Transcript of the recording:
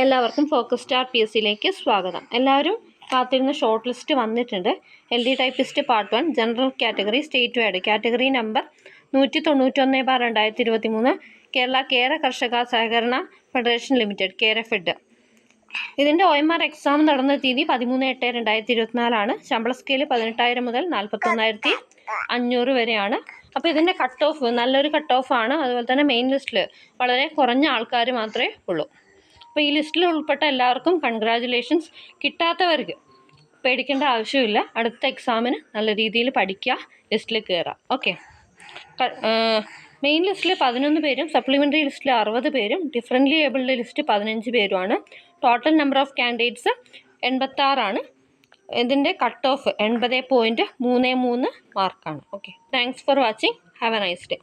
എല്ലാവർക്കും focus star PSCയിലേക്ക് സ്വാഗതം. എല്ലാവരും കാത്തിരുന്ന ഷോർട്ട് ലിസ്റ്റ് വന്നിട്ടുണ്ട്. LD typist part 1 general category state wide category number 191/2023 Kerala കേര കർഷക സഹകരണ ഫെഡറേഷൻ ലിമിറ്റഡ് KRFED. ഇതിൻ്റെ OMR എക്സാം നടന്ന തീയതി 13/8/2024 ശമ്പള സ്കെയിൽ 18,000 മുതൽ 41,500 വരെയാണ്. അപ്പോൾ ഇതിൻ്റെ കട്ട് ഓഫ് നല്ലൊരു കട്ട് ഓഫ് ആണ്. അതുപോലെ തന്നെ മെയിൻ ലിസ്റ്റിൽ വളരെ കുറഞ്ഞ ആൾക്കാർ മാത്രമേ ഉള്ളൂ. അപ്പോൾ ഈ ലിസ്റ്റിൽ ഉൾപ്പെട്ട എല്ലാവർക്കും കൺഗ്രാജുലേഷൻസ്. കിട്ടാത്തവർക്ക് പേടിക്കേണ്ട ആവശ്യമില്ല. അടുത്ത എക്സാമിന് നല്ല രീതിയിൽ പഠിക്കുക, ലിസ്റ്റിൽ കയറാം. ഓക്കെ. മെയിൻ ലിസ്റ്റിൽ 11 പേരും സപ്ലിമെൻ്ററി ലിസ്റ്റിൽ 60 പേരും ഡിഫറൻ്റ്ലി ഏബിൾഡ് ലിസ്റ്റ് 15 പേരുമാണ്. ടോട്ടൽ നമ്പർ ഓഫ് കാൻഡിഡേറ്റ്സ് 86 ആണ്. ഇതിൻ്റെ കട്ട് ഓഫ് 80.33 മാർക്കാണ്. Okay. Thanks for watching. Have a nice day.